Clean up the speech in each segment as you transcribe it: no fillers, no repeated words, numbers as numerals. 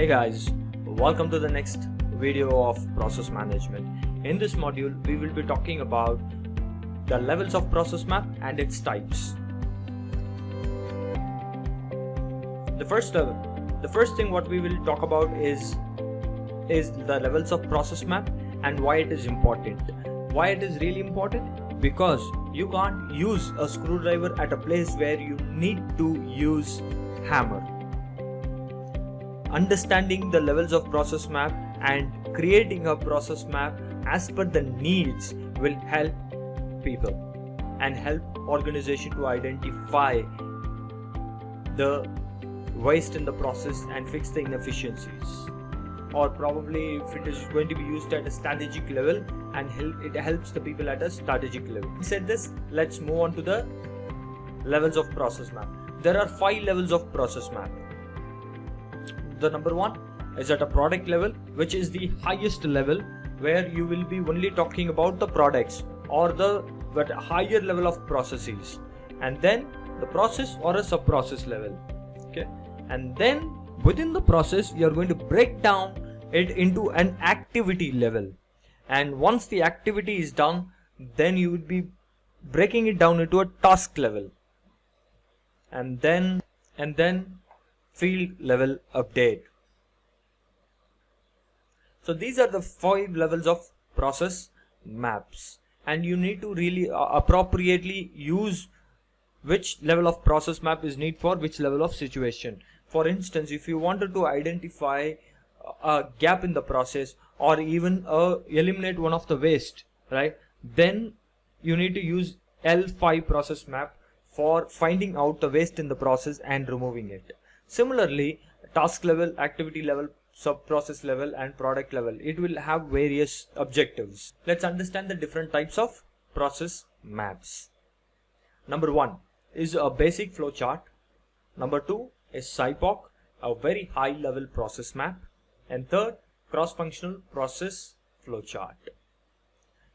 Hey guys, welcome to the next video of process management. In this module, we will be talking about the levels of process map and its types. The first thing what we will talk about is the levels of process map and why it is important. Why it is really important? Because you can't use a screwdriver at a place where you need to use hammer. Understanding the levels of process map and creating a process map as per the needs will help people and help organization to identify the waste in the process and fix the inefficiencies, or probably if it is going to be used at a strategic level and it helps the people at a strategic level. Having said this, let's move on to the levels of process map. There are 5 levels of process map. The number 1 is at a product level, which is the highest level where you will be only talking about the products or the higher level of processes, and then the process or a sub process level. Okay, and then within the process you are going to break down it into an activity level, and once the activity is done, then you would be breaking it down into a task level, and then field level update. So these are the 5 levels of process maps, and you need to really appropriately use which level of process map is needed for which level of situation. For instance, if you wanted to identify a gap in the process or even eliminate one of the waste, right, then you need to use L5 process map for finding out the waste in the process and removing it. Similarly, task level, activity level, sub process level and product level, it will have various objectives. Let's understand the different types of process maps. Number 1 is a basic flow chart. Number 2 is SIPOC, a very high level process map. And third, cross-functional process flow chart.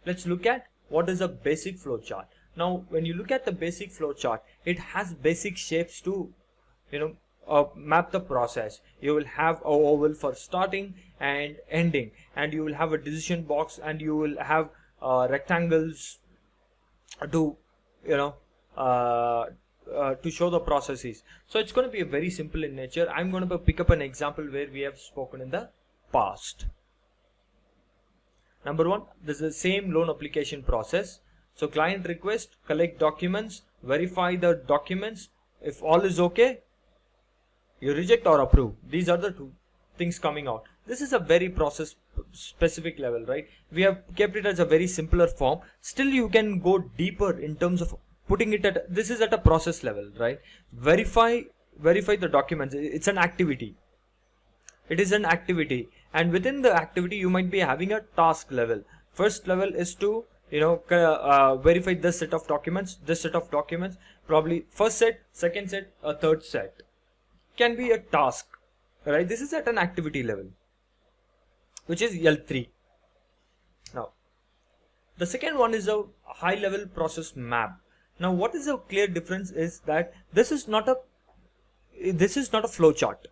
Let's look at what is a basic flow chart. Now, when you look at the basic flow chart, it has basic shapes to, map the process. You will have a oval for starting and ending, and you will have a decision box, and you will have rectangles to show the processes. So it's going to be very simple in nature. I'm going to pick up an example where we have spoken in the past. Number 1, this is the same loan application process. So client request, collect documents, verify the documents. If all is okay, you reject or approve. These are the 2 things coming out. This is a very process specific level, right? We have kept it as a very simpler form. Still, you can go deeper in terms of putting it at, this is at a process level, right? Verify the documents. It's an activity. It is an activity, and within the activity you might be having a task level. First level is to verify this set of documents, probably first set, second set, a third set. Can be a task, right? This is at an activity level, which is L3. Now, the second one is a high level process map. Now, what is a clear difference is that this is not a flow chart.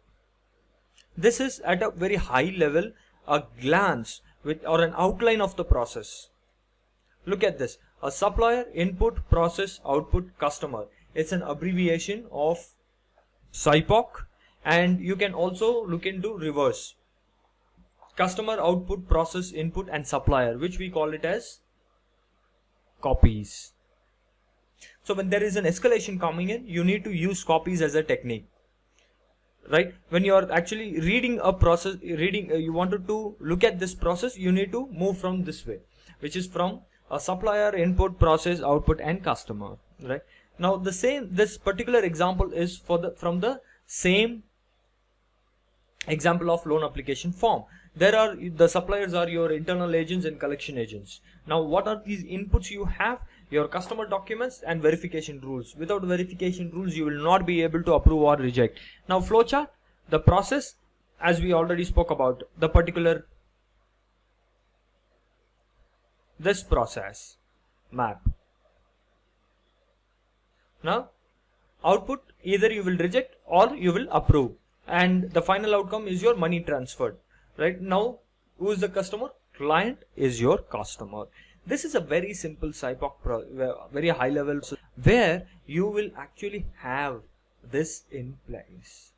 This is at a very high level, a glance with or an outline of the process. Look at this: a supplier, input, process, output, customer. It's an abbreviation of SIPOC, and you can also look into reverse: customer, output, process, input and supplier, which we call it as copies. So when there is an escalation coming in, you need to use copies as a technique, right? When you are actually reading a process, you wanted to look at this process, you need to move from this way, which is from a supplier, input, process, output and customer, right? Now this particular example is from the same example of loan application form. The suppliers are your internal agents and collection agents. Now what are these inputs you have? Your customer documents and verification rules. Without verification rules, you will not be able to approve or reject. Now flowchart, the process, as we already spoke about, the particular this process map. Now output, either you will reject or you will approve. and the final outcome is your money transferred. Right now, who is the customer? Client is your customer. This is a very simple SIPOC, very high level, where you will actually have this in place.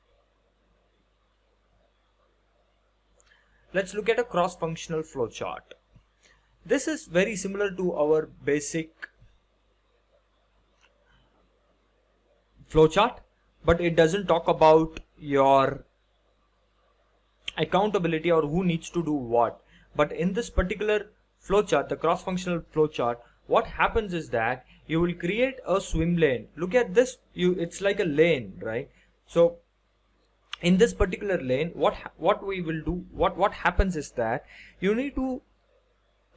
Let's look at a cross-functional flowchart. This is very similar to our basic flowchart, but it doesn't talk about your accountability or who needs to do what. But in this particular flowchart, the cross-functional flowchart, what happens is that you will create a swim lane. Look at this, it's like a lane, right? So in this particular lane, what we will do, what happens is that you need to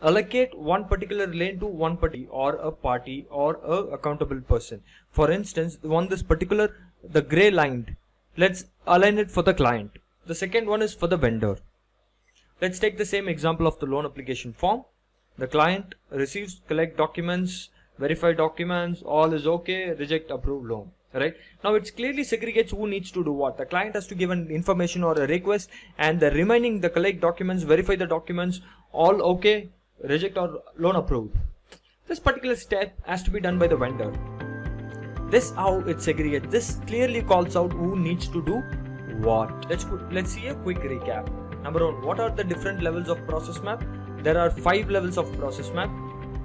allocate one particular lane to one party or a accountable person. For instance, the gray line, let's align it for the client. The second one is for the vendor. Let's take the same example of the loan application form. The client receives, collect documents, verify documents, all is okay, reject, approve loan. Right now, it clearly segregates who needs to do what. The client has to give an information or a request, and the remaining, the collect documents, verify the documents, all okay, reject or loan approved. This particular step has to be done by the vendor. This how it segregates. This clearly calls out who needs to do what. Let's see a quick recap. Number one, what are the different levels of process map? There are 5 levels of process map.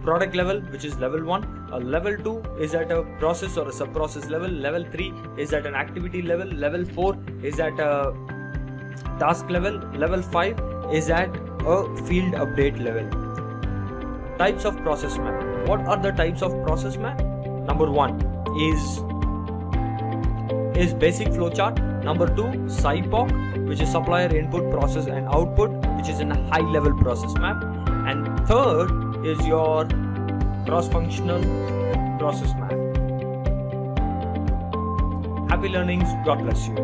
Product level, which is level 1. Level 2 is at a process or a sub-process level. Level 3 is at an activity level. Level 4 is at a task level. Level 5 is at a field update level. Types of process map. What are the types of process map? Number 1 is basic flowchart. Number 2, SIPOC, which is supplier input, process and output, which is in a high level process map. And third is your cross-functional process map. Happy learnings. God bless you.